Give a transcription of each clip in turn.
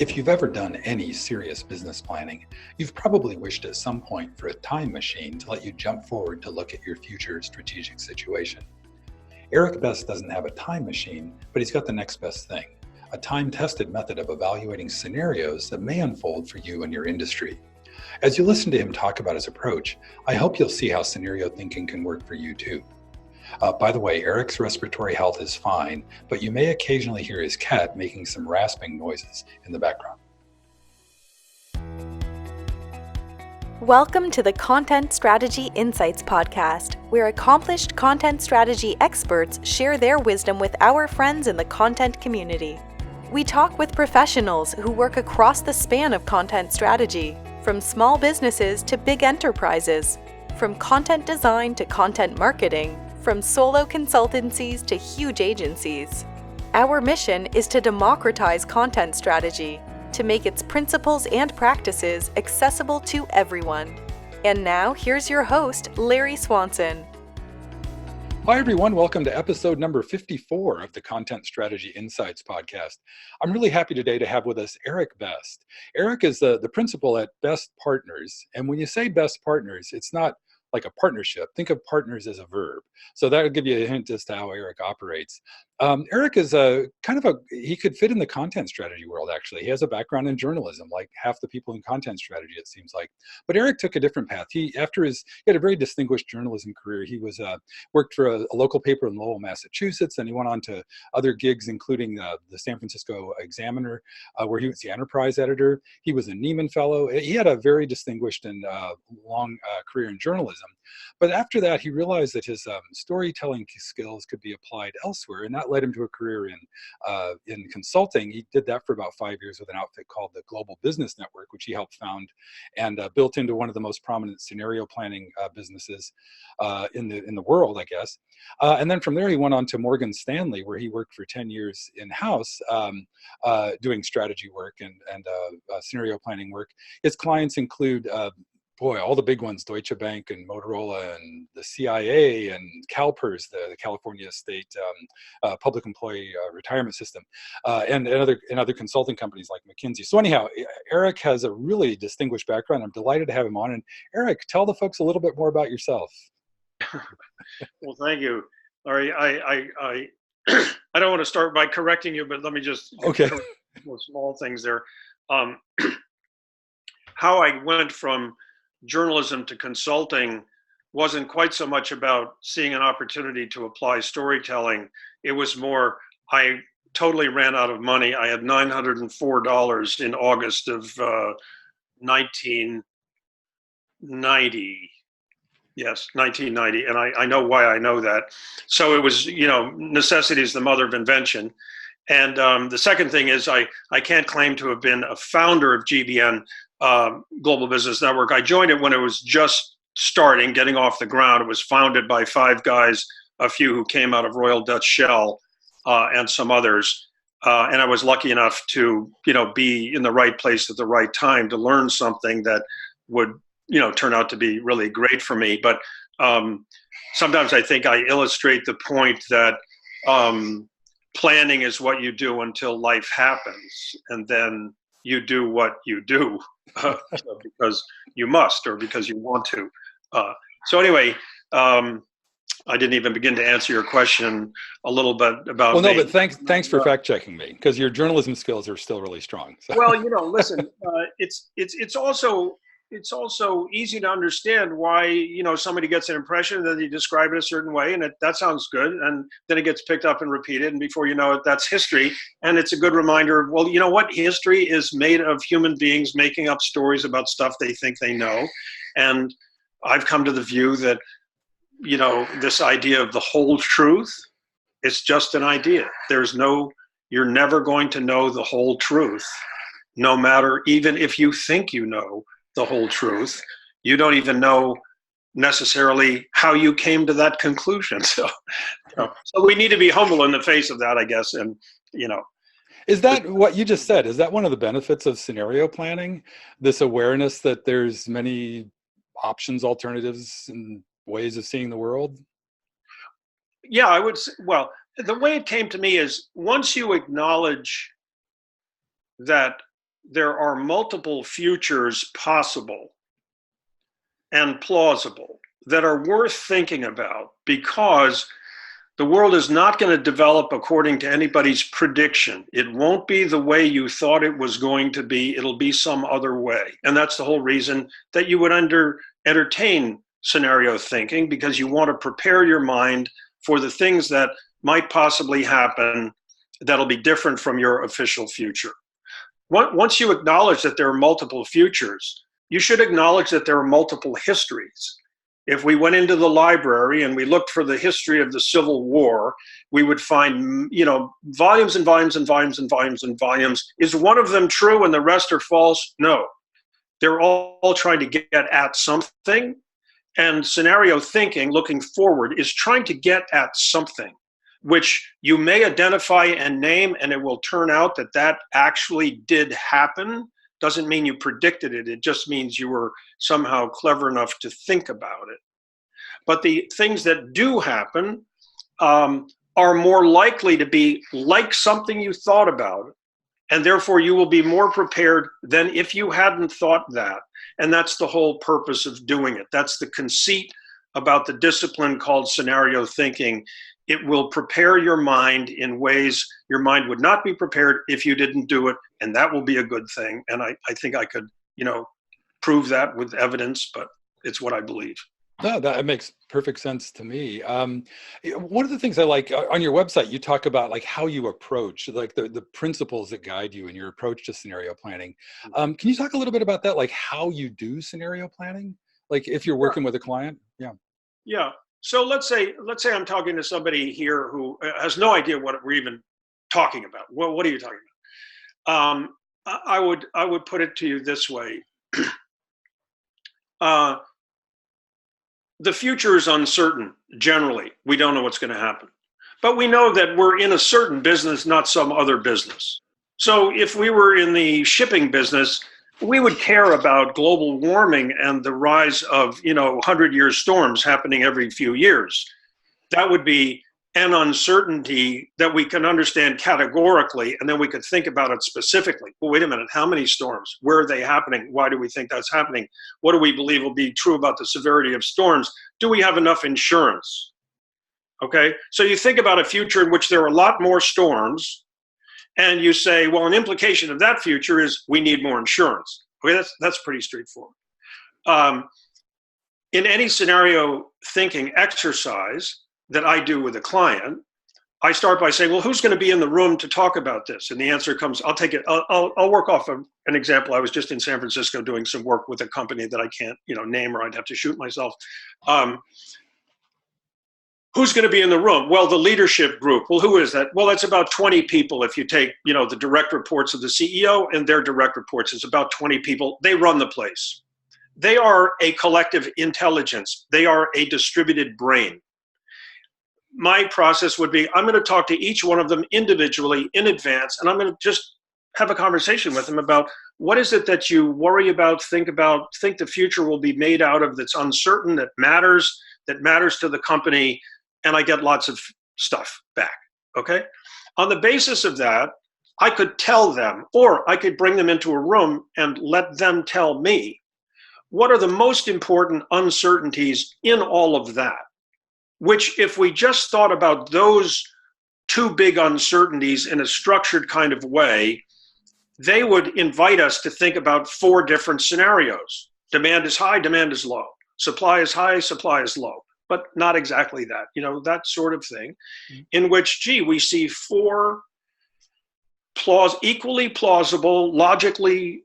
If you've ever done any serious business planning, you've probably wished at some point for a time machine to let you jump forward to look at your future strategic situation. Eric Best doesn't have a time machine, but he's got the next best thing, a time-tested method of evaluating scenarios that may unfold for you and your industry. As you listen to him talk about his approach, I hope you'll see how scenario thinking can work for you too. By the way, Eric's respiratory health is fine, but you may occasionally hear his cat making some rasping noises in the background. Welcome to the Content Strategy Insights podcast, where accomplished content strategy experts share their wisdom with our friends in the content community. We talk with professionals who work across the span of content strategy, from small businesses to big enterprises, from content design to content marketing, from solo consultancies to huge agencies. Our mission is to democratize content strategy, to make its principles and practices accessible to everyone. And now, here's your host, Larry Swanson. Hi, everyone. Welcome to episode number 54 of the Content Strategy Insights podcast. I'm really happy today to have with us Eric Best. Eric is the principal at Best Partners. And when you say Best Partners, it's not like a partnership. Think of partners as a verb. So that'll give you a hint as to how Eric operates. Eric is he could fit in the content strategy world, actually. He has a background in journalism, like half the people in content strategy, it seems like. But Eric took a different path. He had a very distinguished journalism career. He worked for a local paper in Lowell, Massachusetts, and he went on to other gigs, including the San Francisco Examiner, where he was the enterprise editor. He was a Neiman Fellow. He had a very distinguished and long career in journalism. But after that, he realized that his storytelling skills could be applied elsewhere, and that led him to a career in consulting. He did that for about 5 years with an outfit called the Global Business Network, which he helped found and built into one of the most prominent scenario planning businesses in the world, I guess. And then from there, he went on to Morgan Stanley, where he worked for 10 years in-house doing strategy work and scenario planning work. His clients include all the big ones, Deutsche Bank and Motorola and the CIA and CalPERS, the California State Public Employee Retirement System, and other consulting companies like McKinsey. So anyhow, Eric has a really distinguished background. I'm delighted to have him on. And Eric, tell the folks a little bit more about yourself. Well, thank you, Larry. I don't want to start by correcting you, but let me just correct small things there. How I went from journalism to consulting wasn't quite so much about seeing an opportunity to apply storytelling. It was more, I totally ran out of money. I had $904 in August of 1990. Yes, 1990. And I know why I know that. So it was, necessity is the mother of invention. And the second thing is I can't claim to have been a founder of GBN, Global Business Network. I joined it when it was just starting, getting off the ground. It was founded by 5 guys, a few who came out of Royal Dutch Shell and some others. And I was lucky enough to, be in the right place at the right time to learn something that would, turn out to be really great for me. But sometimes I think I illustrate the point that planning is what you do until life happens, and then you do what you do because you must or because you want to. So anyway, I didn't even begin to answer your question a little bit about me. Well, no, but thanks for fact checking me, because your journalism skills are still really strong. So. Well, listen, it's also easy to understand why, somebody gets an impression that you describe it a certain way and that sounds good. And then it gets picked up and repeated. And before you know it, that's history. And it's a good reminder of, well, you know what? History is made of human beings making up stories about stuff they think they know. And I've come to the view that, this idea of the whole truth, it's just an idea. You're never going to know the whole truth, no matter, even if you think you know the whole truth. You don't even know necessarily how you came to that conclusion. So we need to be humble in the face of that, I guess. And, Is that what you just said? Is that one of the benefits of scenario planning? This awareness that there's many options, alternatives, and ways of seeing the world? Yeah, I would say, well, the way it came to me is once you acknowledge that there are multiple futures possible and plausible that are worth thinking about, because the world is not going to develop according to anybody's prediction. It won't be the way you thought it was going to be. It'll be some other way. And that's the whole reason that you would entertain scenario thinking, because you want to prepare your mind for the things that might possibly happen that'll be different from your official future. Once you acknowledge that there are multiple futures, you should acknowledge that there are multiple histories. If we went into the library and we looked for the history of the Civil War, we would find, volumes and volumes and volumes and volumes and volumes. Is one of them true and the rest are false? No. They're all trying to get at something. And scenario thinking, looking forward, is trying to get at something which you may identify and name, and it will turn out that that actually did happen. Doesn't mean you predicted it. It just means you were somehow clever enough to think about it. But the things that do happen are more likely to be like something you thought about, and therefore you will be more prepared than if you hadn't thought that. And that's the whole purpose of doing it. That's the conceit about the discipline called scenario thinking. It will prepare your mind in ways your mind would not be prepared if you didn't do it, and that will be a good thing. And I think I could, prove that with evidence, but it's what I believe. No, that makes perfect sense to me. One of the things I like on your website, you talk about like how you approach, like the principles that guide you in your approach to scenario planning. Can you talk a little bit about that, like how you do scenario planning, like if you're working with a client? Yeah. Yeah. So let's say I'm talking to somebody here who has no idea what we're even talking about. What are you talking about? I would put it to you this way. The future is uncertain. Generally, we don't know what's going to happen, but we know that we're in a certain business, not some other business. So if we were in the shipping business, we would care about global warming and the rise of, 100-year storms happening every few years. That would be an uncertainty that we can understand categorically, and then we could think about it specifically. Well, wait a minute, how many storms? Where are they happening? Why do we think that's happening? What do we believe will be true about the severity of storms? Do we have enough insurance? Okay, so you think about a future in which there are a lot more storms, and you say, well, an implication of that future is we need more insurance. Okay, that's pretty straightforward. In any scenario thinking exercise that I do with a client, I start by saying, well, who's going to be in the room to talk about this? And the answer comes, I'll work off of an example. I was just in San Francisco doing some work with a company that I can't, name, or I'd have to shoot myself. Who's going to be in the room? Well, the leadership group. Well, who is that? Well, it's about 20 people. If you take, the direct reports of the CEO and their direct reports, it's about 20 people. They run the place. They are a collective intelligence. They are a distributed brain. My process would be, I'm going to talk to each one of them individually in advance, and I'm going to just have a conversation with them about what is it that you worry about, think the future will be made out of, that's uncertain, that matters to the company, and I get lots of stuff back, okay? On the basis of that, I could tell them, or I could bring them into a room and let them tell me, what are the most important uncertainties in all of that? Which, if we just thought about those two big uncertainties in a structured kind of way, they would invite us to think about 4 different scenarios. Demand is high, demand is low. Supply is high, supply is low. But not exactly that, that sort of thing, in which, we see 4 equally plausible, logically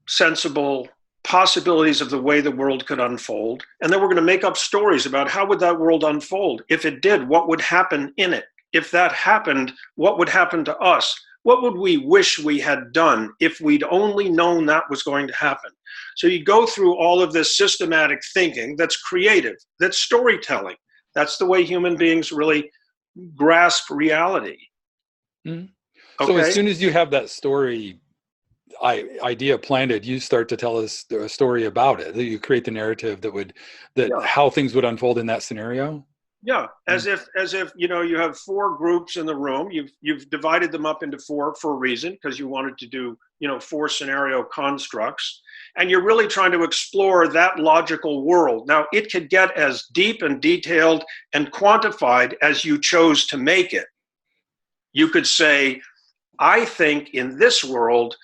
sensible possibilities of the way the world could unfold. And then we're going to make up stories about how would that world unfold? If it did, what would happen in it? If that happened, what would happen to us? What would we wish we had done if we'd only known that was going to happen? So you go through all of this systematic thinking that's creative, that's storytelling. That's the way human beings really grasp reality. Mm-hmm. Okay? So as soon as you have that story idea planted, you start to tell us a story about it. You create the narrative how things would unfold in that scenario. Yeah, as if you have four groups in the room. You've divided them up into four for a reason, because you wanted to do four scenario constructs, and you're really trying to explore that logical world. Now, it could get as deep and detailed and quantified as you chose to make it. You could say, I think in this world,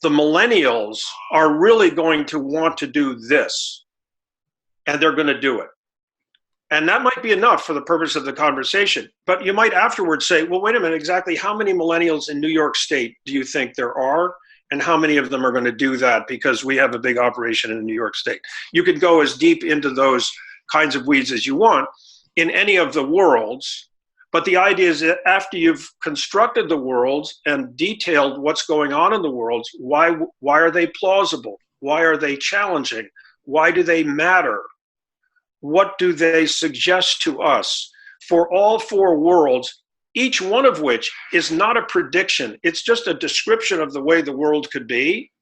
the millennials are really going to want to do this, and they're going to do it. And that might be enough for the purpose of the conversation. But you might afterwards say, well, wait a minute, exactly how many millennials in New York State do you think there are? And how many of them are going to do that because we have a big operation in New York State? You could go as deep into those kinds of weeds as you want in any of the worlds. But the idea is that after you've constructed the worlds and detailed what's going on in the worlds, why are they plausible? Why are they challenging? Why do they matter? What do they suggest to us for all four worlds, each one of which is not a prediction. It's just a description of the way the world could be.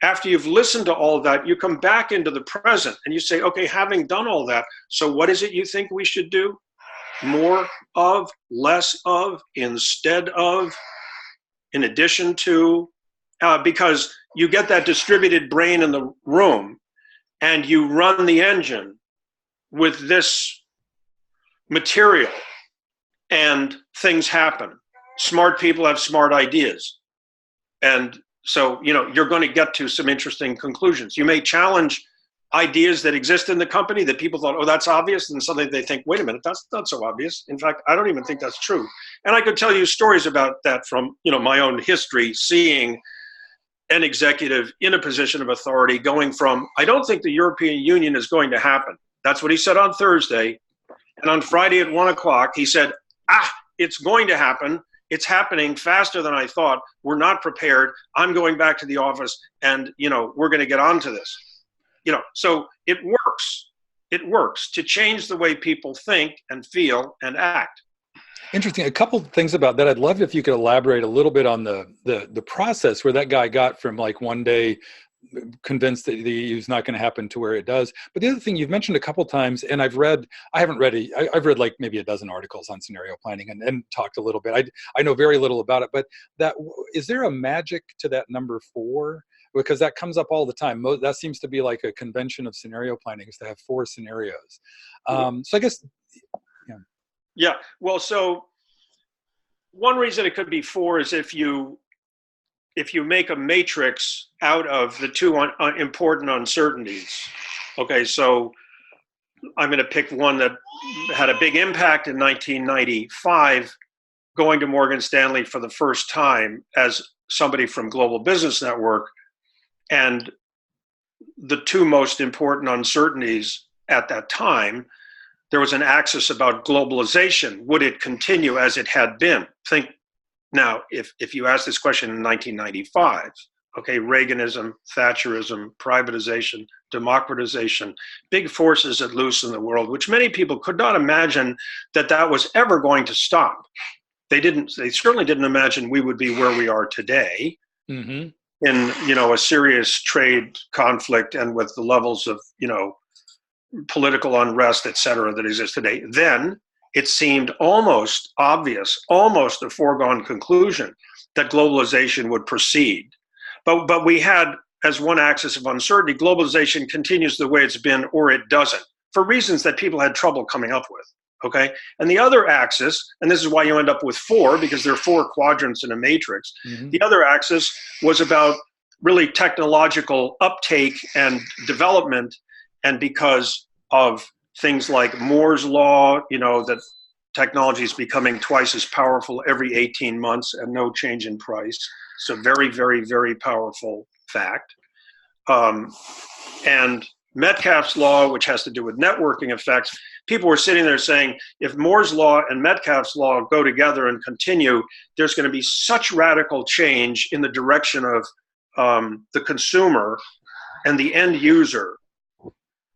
After you've listened to all of that, you come back into the present and you say, okay, having done all that, so what is it you think we should do? More of, less of, instead of, in addition to, because you get that distributed brain in the room and you run the engine with this material and things happen. Smart people have smart ideas. And so, you're going to get to some interesting conclusions. You may challenge ideas that exist in the company that people thought, oh, that's obvious. And suddenly they think, wait a minute, that's not so obvious. In fact, I don't even think that's true. And I could tell you stories about that from, my own history, seeing an executive in a position of authority going from, I don't think the European Union is going to happen. That's what he said on Thursday. And on Friday at 1:00, he said, it's going to happen. It's happening faster than I thought. We're not prepared. I'm going back to the office and, we're going to get onto this. So it works. It works to change the way people think and feel and act. Interesting. A couple of things about that. I'd love if you could elaborate a little bit on the process where that guy got from like one day convinced that it's not going to happen to where it does. But the other thing you've mentioned a couple times, and I've read like maybe a dozen articles on scenario planning and talked a little bit. I know very little about it, but is there a magic to that number 4? Because that comes up all the time. That seems to be like a convention of scenario planning, is to have 4 scenarios. So I guess, yeah. Yeah. Well, so one reason it could be 4 is if you make a matrix out of the 2 important uncertainties. Okay, so I'm going to pick one that had a big impact in 1995, going to Morgan Stanley for the first time as somebody from Global Business Network. And the 2 most important uncertainties at that time, there was an axis about globalization. Would it continue as it had been? Think now, if you ask this question in 1995, okay, Reaganism, Thatcherism, privatization, democratization, big forces at loose in the world, which many people could not imagine that was ever going to stop. They certainly didn't imagine we would be where we are today. Mm-hmm. In, a serious trade conflict and with the levels of, political unrest, et cetera, that exist today. Then it seemed almost obvious, almost a foregone conclusion that globalization would proceed. But we had, as one axis of uncertainty, globalization continues the way it's been or it doesn't, for reasons that people had trouble coming up with, okay? And the other axis, and this is why you end up with 4, because there are 4 quadrants in a matrix. Mm-hmm. The other axis was about really technological uptake and development, and because of things like Moore's law, that technology is becoming twice as powerful every 18 months and no change in price. It's a very, very, very powerful fact. And Metcalfe's law, which has to do with networking effects, people were sitting there saying, if Moore's law and Metcalfe's law go together and continue, there's going to be such radical change in the direction of the consumer and the end user.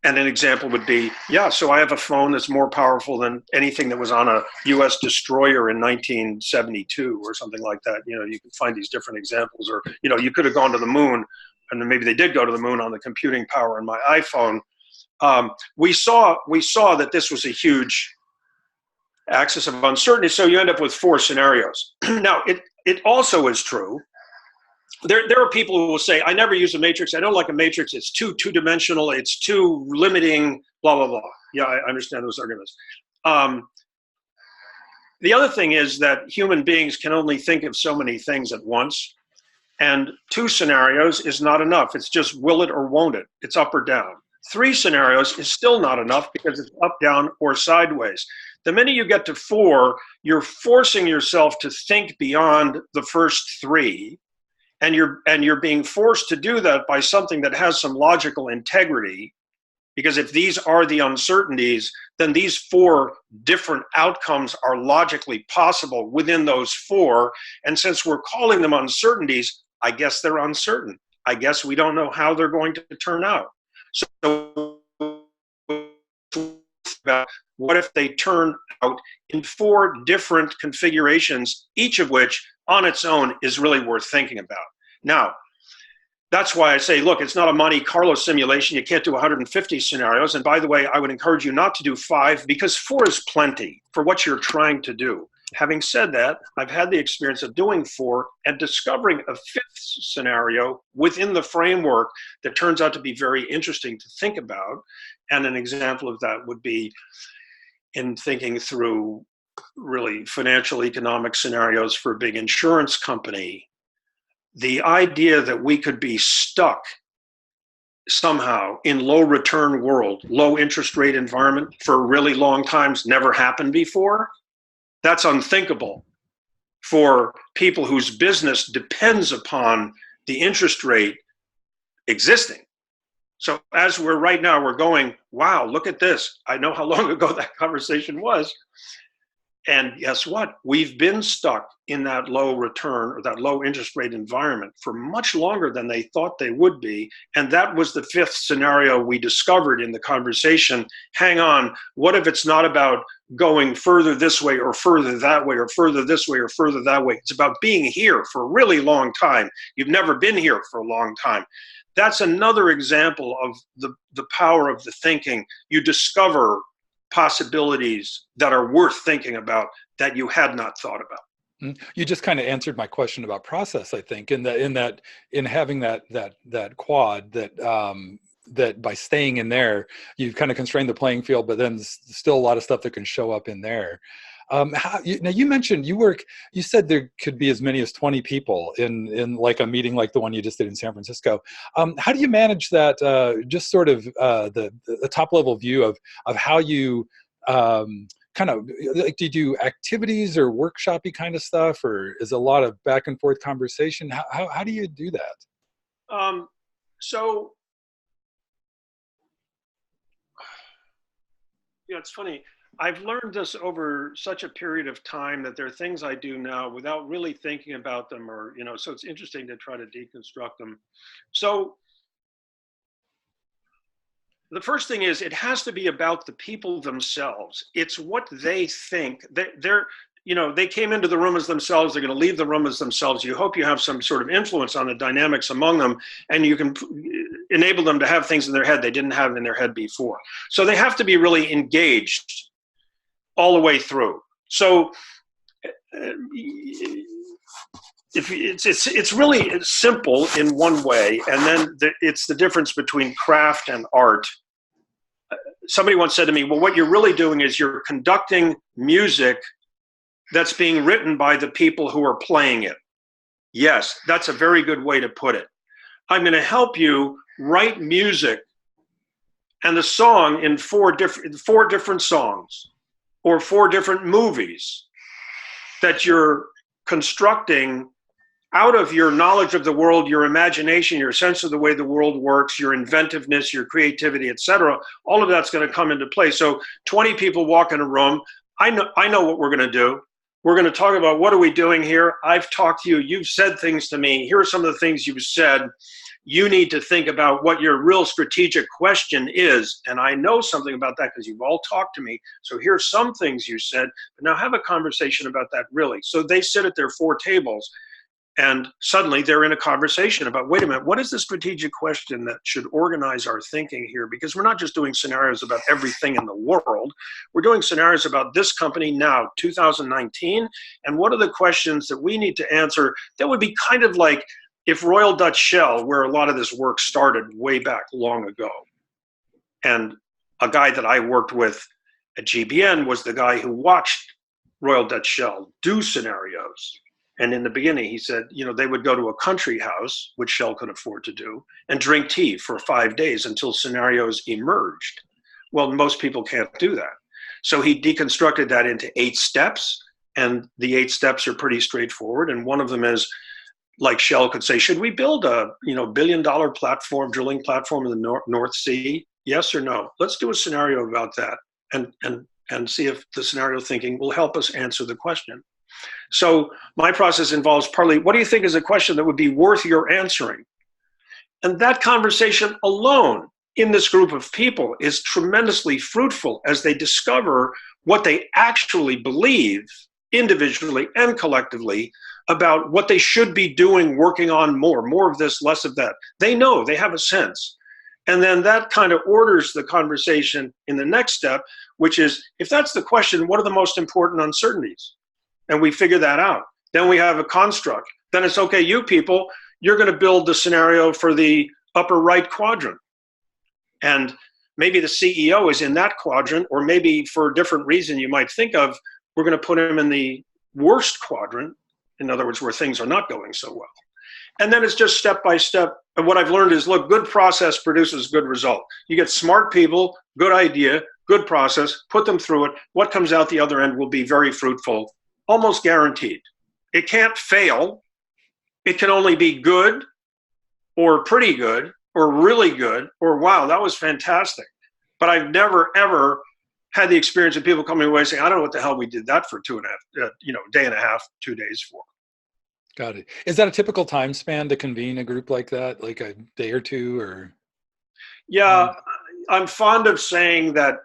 And an example would be, so I have a phone that's more powerful than anything that was on a U.S. destroyer in 1972 or something like that. You can find these different examples. Or, you could have gone to the moon, and then maybe they did go to the moon on the computing power in my iPhone. We saw that this was a huge axis of uncertainty. So you end up with 4 scenarios. Now, it also is true. There are people who will say, I never use a matrix. I don't like a matrix. It's two-dimensional. It's too limiting, blah, blah, blah. Yeah, I understand those arguments. The other thing is that human beings can only think of so many things at once. And 2 scenarios is not enough. It's just will it or won't it. It's up or down. 3 scenarios is still not enough because it's up, down, or sideways. The minute you get to 4, you're forcing yourself to think beyond the first 3. And you're being forced to do that by something that has some logical integrity, because if these are the uncertainties, then these 4 different outcomes are logically possible within those 4. And since we're calling them uncertainties, I guess they're uncertain. I guess we don't know how they're going to turn out. So what if they turn out in 4 different configurations, each of which on its own is really worth thinking about? Now, that's why I say, look, it's not a Monte Carlo simulation. You can't do 150 scenarios. And by the way, I would encourage you not to do 5 because 4 is plenty for what you're trying to do. Having said that, I've had the experience of doing 4 and discovering a 5th scenario within the framework that turns out to be very interesting to think about. And an example of that would be in thinking through really financial economic scenarios for a big insurance company. The idea that we could be stuck somehow in low return world, low interest rate environment for really long times never happened before. That's unthinkable for people whose business depends upon the interest rate existing. So as we're right now, we're going, wow, look at this. I know how long ago that conversation was. And guess what? We've been stuck in that low return or that low interest rate environment for much longer than they thought they would be. And that was the 5th scenario we discovered in the conversation. Hang on, what if it's not about going further this way or further that way or further this way or further that way? It's about being here for a really long time. You've never been here for a long time. That's another example of the power of the thinking. You discover possibilities that are worth thinking about that you had not thought about. You just kind of answered my question about process, I think, in having that quad that by staying in there, you've kind of constrained the playing field, but then still a lot of stuff that can show up in there. Now you mentioned you said there could be as many as 20 people in like a meeting like the one you just did in San Francisco. How do you manage that? Just sort of the top level view of how you kind of like, do you do activities or workshop-y kind of stuff, or is a lot of back and forth conversation? How do you do that? So, yeah, it's funny. I've learned this over such a period of time that there are things I do now without really thinking about them, or, so it's interesting to try to deconstruct them. So the first thing is it has to be about the people themselves. It's what they think. They came into the room as themselves. They're going to leave the room as themselves. You hope you have some sort of influence on the dynamics among them, and you can enable them to have things in their head they didn't have in their head before. So they have to be really engaged all the way through. So if it's really simple in one way, and then it's the difference between craft and art. Somebody once said to me, well, what you're really doing is you're conducting music that's being written by the people who are playing it. Yes, that's a very good way to put it. I'm going to help you write music and the song in four different songs or 4 different movies that you're constructing out of your knowledge of the world, your imagination, your sense of the way the world works, your inventiveness, your creativity, etc. All of that's going to come into play. So 20 people walk in a room. I know what we're going to do. We're going to talk about what are we doing here. I've talked to you. You've said things to me. Here are some of the things you've said. You need to think about what your real strategic question is. And I know something about that because you've all talked to me. So here's some things you said, but now have a conversation about that really. So they sit at their 4 tables. And suddenly they're in a conversation about, wait a minute, what is the strategic question that should organize our thinking here? Because we're not just doing scenarios about everything in the world. We're doing scenarios about this company now, 2019. And what are the questions that we need to answer that would be kind of like if Royal Dutch Shell, where a lot of this work started way back long ago, and a guy that I worked with at GBN was the guy who watched Royal Dutch Shell do scenarios. And in the beginning, he said, they would go to a country house, which Shell could afford to do, and drink tea for 5 days until scenarios emerged. Well, most people can't do that. So he deconstructed that into 8 steps, and the 8 steps are pretty straightforward. And one of them is, like Shell could say, should we build a billion-dollar drilling platform in the North Sea? Yes or no? Let's do a scenario about that and see if the scenario thinking will help us answer the question. So my process involves partly, what do you think is a question that would be worth your answering? And that conversation alone in this group of people is tremendously fruitful as they discover what they actually believe individually and collectively about what they should be doing, working on more of this, less of that. They know, they have a sense. And then that kind of orders the conversation in the next step, which is, if that's the question, what are the most important uncertainties? And we figure that out. Then we have a construct. Then it's, okay, you people, you're going to build the scenario for the upper right quadrant. And maybe the CEO is in that quadrant, or maybe for a different reason you might think of, we're going to put him in the worst quadrant, in other words, where things are not going so well. And then it's just step by step. And what I've learned is, look, good process produces good result. You get smart people, good idea, good process, put them through it. What comes out the other end will be very fruitful, almost guaranteed. It can't fail. It can only be good or pretty good or really good or, wow, that was fantastic. But I've never, ever had the experience of people coming away saying, I don't know what the hell we did that for day and a half, 2 days for. Got it. Is that a typical time span to convene a group like that, like a day or two, or? Yeah, I'm fond of saying that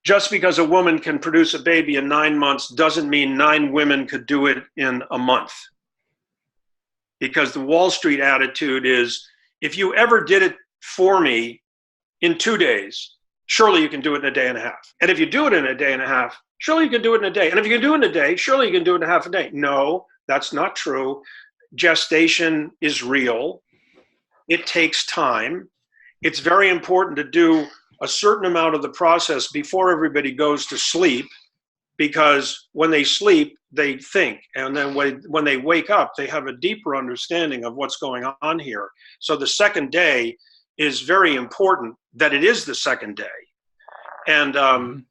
just because a woman can produce a baby in 9 months doesn't mean 9 women could do it in a month. Because the Wall Street attitude is, if you ever did it for me in 2 days, surely you can do it in a day and a half. And if you do it in a day and a half, surely you can do it in a day. And if you can do it in a day, surely you can do it in a half a day. No, that's not true. Gestation is real. It takes time. It's very important to do a certain amount of the process before everybody goes to sleep, because when they sleep, they think. And then when they wake up, they have a deeper understanding of what's going on here. So the second day is very important, that it is the second day. And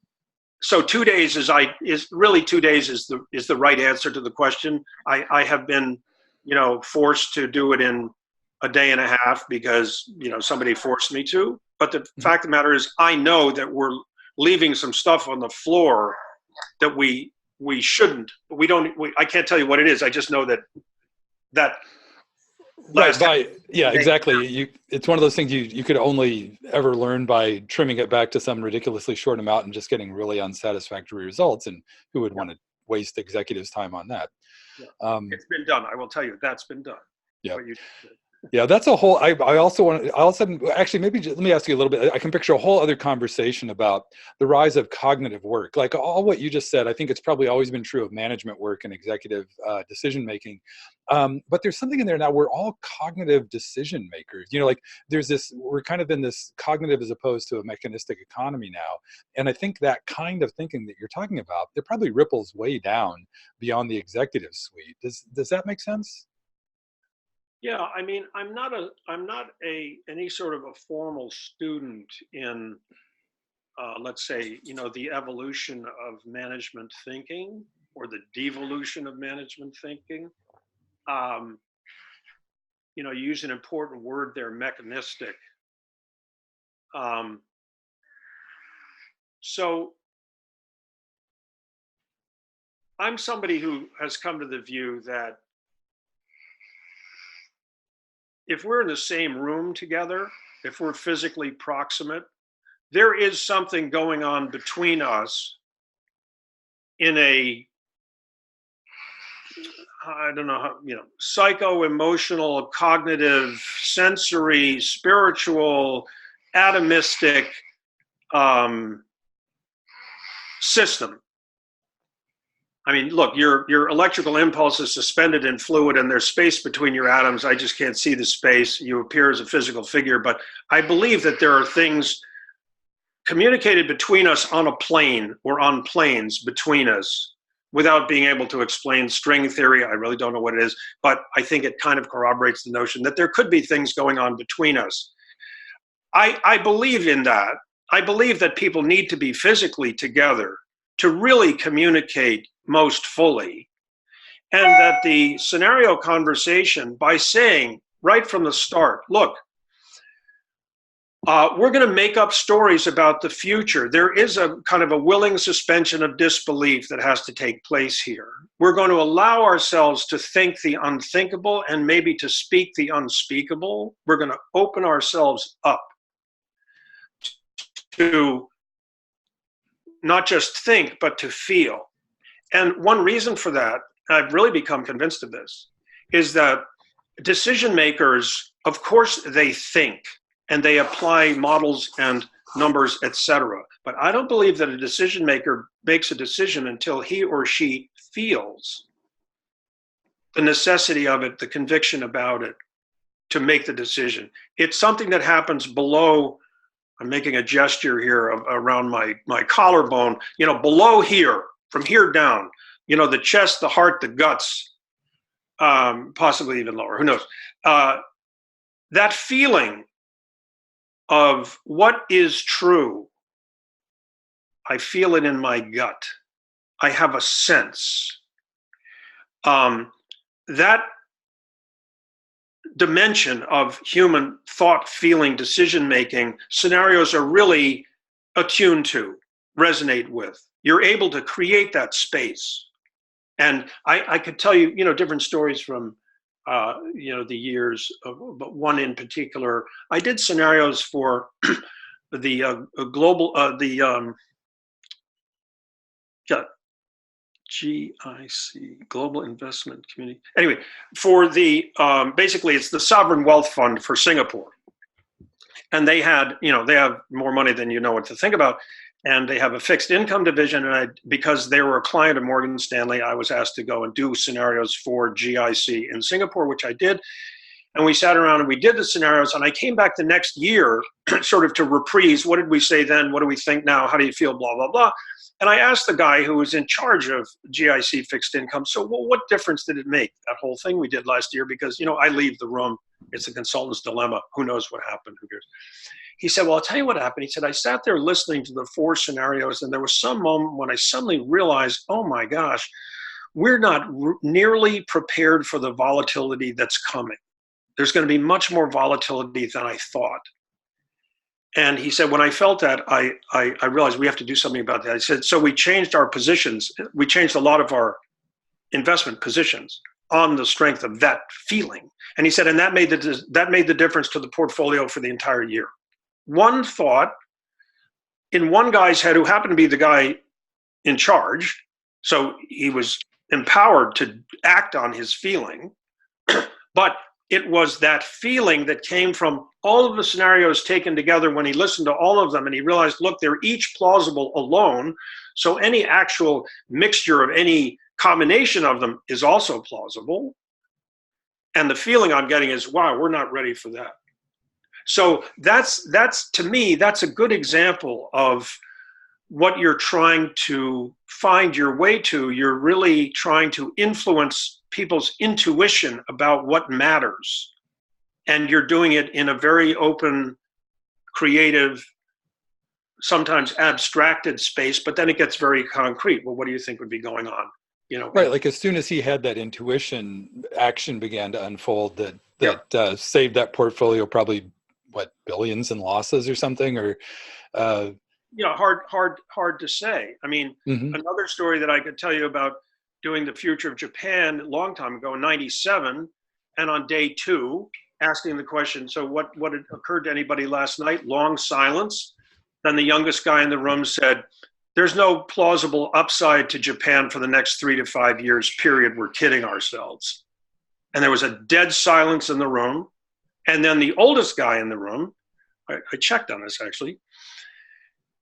so 2 days is really 2 days is the right answer to the question. I have been, forced to do it in a day and a half because, somebody forced me to. But the fact of the matter is, I know that we're leaving some stuff on the floor that we shouldn't. I can't tell you what it is. I just know that Right. Exactly. It's one of those things you could only ever learn by trimming it back to some ridiculously short amount and just getting really unsatisfactory results. And who would want to waste executives' time on that? Yeah. It's been done. I will tell you, that's been done. Yeah. Yeah, that's a whole, I also want to, actually, maybe let me ask you a little bit. I can picture a whole other conversation about the rise of cognitive work. Like all what you just said, I think it's probably always been true of management work and executive decision-making. But there's something in there now, we're all cognitive decision makers. There's this, we're kind of in this cognitive as opposed to a mechanistic economy now. And I think that kind of thinking that you're talking about, there probably ripples way down beyond the executive suite. Does that make sense? Yeah, I mean, I'm not any sort of a formal student in, let's say, the evolution of management thinking or the devolution of management thinking. You use an important word there, mechanistic. So I'm somebody who has come to the view that if we're in the same room together, if we're physically proximate, there is something going on between us in a, I don't know how, psycho, emotional, cognitive, sensory, spiritual, atomistic system. I mean, look, your electrical impulse is suspended in fluid and there's space between your atoms. I just can't see the space. You appear as a physical figure, but I believe that there are things communicated between us on a plane or on planes between us without being able to explain string theory. I really don't know what it is, but I think it kind of corroborates the notion that there could be things going on between us. I believe in that. I believe that people need to be physically together to really communicate most fully. And that the scenario conversation, by saying right from the start, look, we're going to make up stories about the future. There is a kind of a willing suspension of disbelief that has to take place here. We're going to allow ourselves to think the unthinkable and maybe to speak the unspeakable. We're going to open ourselves up to not just think, but to feel. And one reason for that, I've really become convinced of this, is that decision makers, of course, they think and they apply models and numbers, etc. But I don't believe that a decision maker makes a decision until he or she feels the necessity of it, the conviction about it, to make the decision. It's something that happens below. I'm making a gesture here around my collarbone, below here, from here down, the chest, the heart, the guts, possibly even lower, who knows? That feeling of what is true, I feel it in my gut. I have a sense. That dimension of human thought, feeling, decision-making, scenarios are really attuned to, resonate with. You're able to create that space. And I could tell you, different stories from, the years, but one in particular. I did scenarios for the global, GIC, Global Investment Community. Anyway, for the, basically it's the sovereign wealth fund for Singapore. And they had, they have more money than you know what to think about. And they have a fixed income division. And because they were a client of Morgan Stanley, I was asked to go and do scenarios for GIC in Singapore, which I did. And we sat around and we did the scenarios. And I came back the next year sort of to reprise. What did we say then? What do we think now? How do you feel? Blah, blah, blah. And I asked the guy who was in charge of GIC fixed income, so what difference did it make, that whole thing we did last year? Because, I leave the room. It's a consultant's dilemma. Who knows what happened? Who cares? He said, well, I'll tell you what happened. He said, I sat there listening to the 4 scenarios, and there was some moment when I suddenly realized, oh my gosh, we're not nearly prepared for the volatility that's coming. There's going to be much more volatility than I thought. And he said, when I felt that, I realized we have to do something about that. I said, so we changed our positions. We changed a lot of our investment positions on the strength of that feeling. And he said, and that made the difference to the portfolio for the entire year. One thought in one guy's head, who happened to be the guy in charge, so he was empowered to act on his feeling, but it was that feeling that came from all of the scenarios taken together when he listened to all of them and he realized, look, they're each plausible alone. So any actual mixture of any combination of them is also plausible. And the feeling I'm getting is, wow, we're not ready for that. So that's to me, that's a good example of what you're trying to find your way to. You're really trying to influence people's intuition about what matters. And you're doing it in a very open, creative, sometimes abstracted space, but then it gets very concrete. Well, what do you think would be going on? Right. Like as soon as he had that intuition, action began to unfold that saved that portfolio probably billions in losses or something, or hard to say. I mean, Another story that I could tell you about doing the future of Japan a long time ago in 97, and on day 2, asking the question, so what had occurred to anybody last night? Long silence. Then the youngest guy in the room said, there's no plausible upside to Japan for the next 3 to 5 years, period. We're kidding ourselves. And there was a dead silence in the room. And then the oldest guy in the room, I checked on this actually,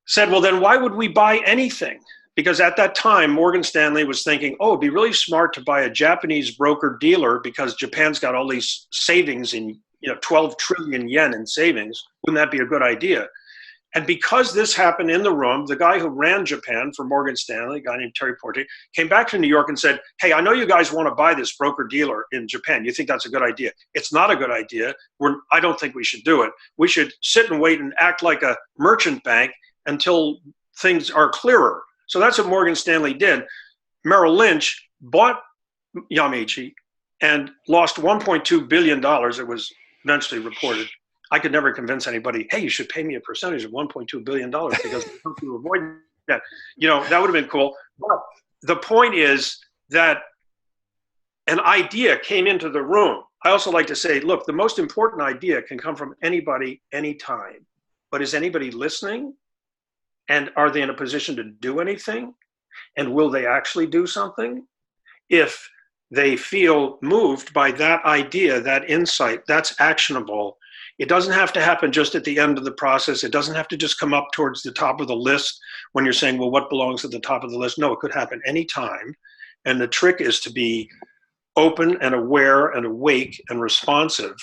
said, well, then why would we buy anything? Because at that time, Morgan Stanley was thinking, oh, it'd be really smart to buy a Japanese broker dealer because Japan's got all these savings in 12 trillion yen in savings. Wouldn't that be a good idea? And because this happened in the room, the guy who ran Japan for Morgan Stanley, a guy named Terry Porte, came back to New York and said, hey, I know you guys want to buy this broker dealer in Japan. You think that's a good idea? It's not a good idea. I don't think we should do it. We should sit and wait and act like a merchant bank until things are clearer. So that's what Morgan Stanley did. Merrill Lynch bought Yamaichi and lost $1.2 billion. It was eventually reported. I could never convince anybody, hey, you should pay me a percentage of $1.2 billion because I help you avoid that. That would have been cool. But the point is that an idea came into the room. I also like to say, look, the most important idea can come from anybody, anytime. But is anybody listening? And are they in a position to do anything? And will they actually do something? If they feel moved by that idea, that insight, that's actionable. It doesn't have to happen just at the end of the process. It doesn't have to just come up towards the top of the list when you're saying, well, what belongs at the top of the list? No, it could happen anytime. And the trick is to be open and aware and awake and responsive,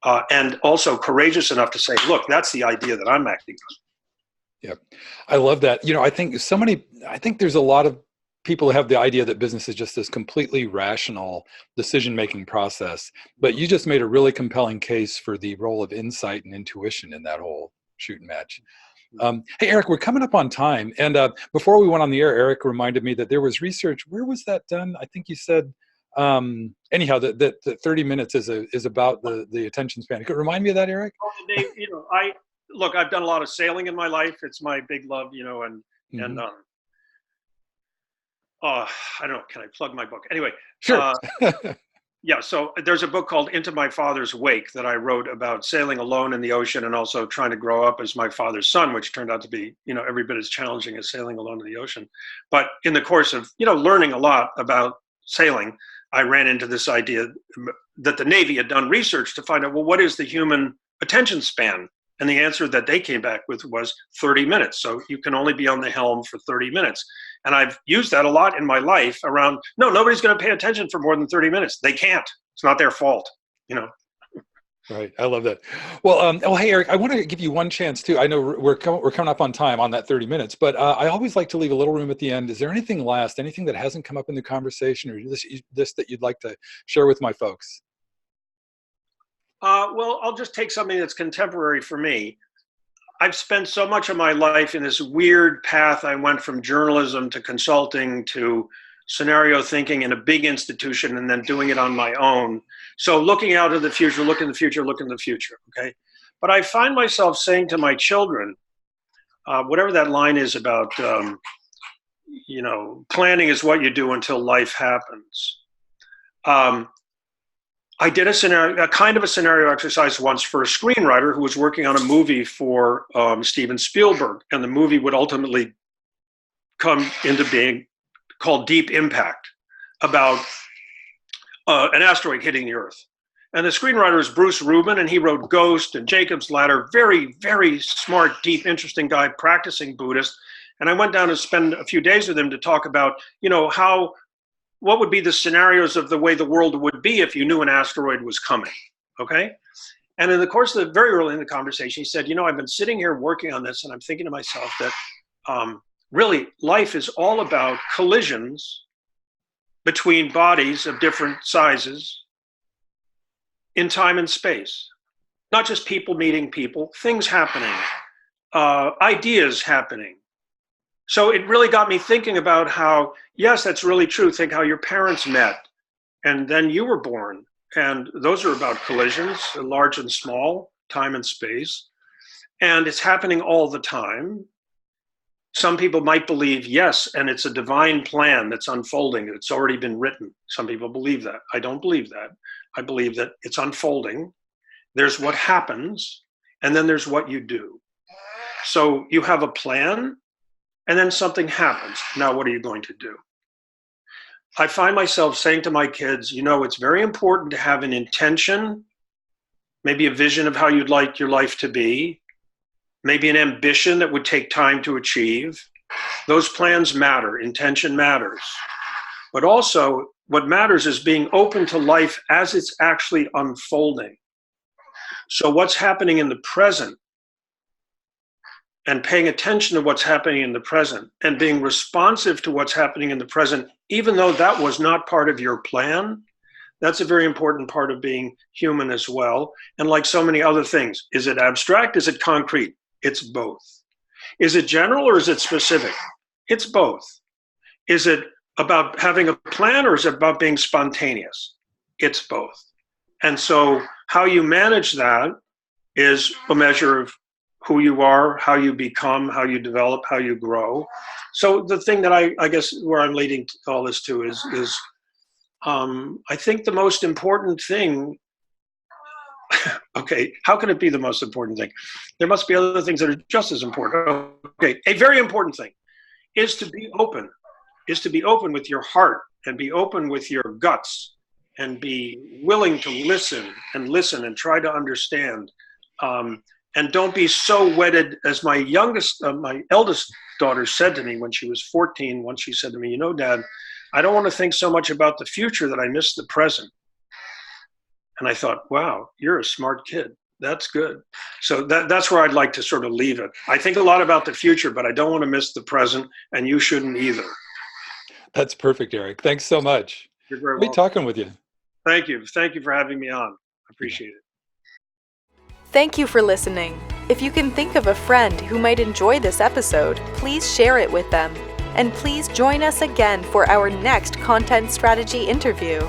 and also courageous enough to say, look, that's the idea that I'm acting on. Yeah, I love that. I think there's a lot of people who have the idea that business is just this completely rational decision-making process, but you just made a really compelling case for the role of insight and intuition in that whole shooting match. Hey, Eric, we're coming up on time. And before we went on the air, Eric reminded me that there was research. Where was that done? I think you said, anyhow, that 30 minutes is about the attention span. Could you remind me of that, Eric? Dave, look, I've done a lot of sailing in my life. It's my big love, and I don't know, can I plug my book? Anyway, sure. Yeah, so there's a book called Into My Father's Wake that I wrote about sailing alone in the ocean and also trying to grow up as my father's son, which turned out to be, every bit as challenging as sailing alone in the ocean. But in the course of, learning a lot about sailing, I ran into this idea that the Navy had done research to find out, well, what is the human attention span? And the answer that they came back with was 30 minutes. So you can only be on the helm for 30 minutes. And I've used that a lot in my life around, no, nobody's going to pay attention for more than 30 minutes. They can't. It's not their fault, Right. I love that. Well, hey, Eric, I want to give you one chance too. I know we're coming up on time on that 30 minutes, but I always like to leave a little room at the end. Is there anything that hasn't come up in the conversation or this that you'd like to share with my folks? Well, I'll just take something that's contemporary for me. I've spent so much of my life in this weird path. I went from journalism to consulting to scenario thinking in a big institution and then doing it on my own. So looking out at the future, look in the future, okay? But I find myself saying to my children, whatever that line is about, planning is what you do until life happens. I did a kind of a scenario exercise once for a screenwriter who was working on a movie for Steven Spielberg, and the movie would ultimately come into being called Deep Impact, about an asteroid hitting the Earth. And the screenwriter is Bruce Rubin, and he wrote Ghost and Jacob's Ladder. Very, very smart, deep, interesting guy, practicing Buddhist. And I went down and spent a few days with him to talk about, what would be the scenarios of the way the world would be if you knew an asteroid was coming, okay? And in the course of very early in the conversation, he said, I've been sitting here working on this, and I'm thinking to myself that really life is all about collisions between bodies of different sizes in time and space. Not just people meeting people, things happening, ideas happening. So it really got me thinking about how, yes, that's really true. Think how your parents met and then you were born. And those are about collisions, large and small, time and space. And it's happening all the time. Some people might believe, yes, and it's a divine plan that's unfolding. It's already been written. Some people believe that. I don't believe that. I believe that it's unfolding. There's what happens, and then there's what you do. So you have a plan. and then something happens. Now, what are you going to do? I find myself saying to my kids, it's very important to have an intention, maybe a vision of how you'd like your life to be, maybe an ambition that would take time to achieve. Those plans matter, intention matters. But also, what matters is being open to life as it's actually unfolding. So what's happening in the present, and paying attention to what's happening in the present, and being responsive to what's happening in the present, even though that was not part of your plan, that's a very important part of being human as well. And like so many other things, is it abstract? Is it concrete? It's both. Is it general or is it specific? It's both. Is it about having a plan or is it about being spontaneous? It's both. And so how you manage that is a measure of who you are, how you become, how you develop, how you grow. So the thing that I guess where I'm leading all this to is I think the most important thing, okay, how can it be the most important thing? There must be other things that are just as important. Okay, a very important thing is to be open, with your heart and be open with your guts and be willing to listen and try to understand. And don't be so wedded, as my eldest daughter said to me when she was 14, once she said to me, Dad, I don't want to think so much about the future that I miss the present. And I thought, wow, you're a smart kid. That's good. So that's where I'd like to sort of leave it. I think a lot about the future, but I don't want to miss the present, and you shouldn't either. That's perfect, Eric. Thanks so much. You're very welcome. Be talking with you. Thank you. Thank you for having me on. I appreciate it. Thank you for listening. If you can think of a friend who might enjoy this episode, please share it with them. And please join us again for our next content strategy interview.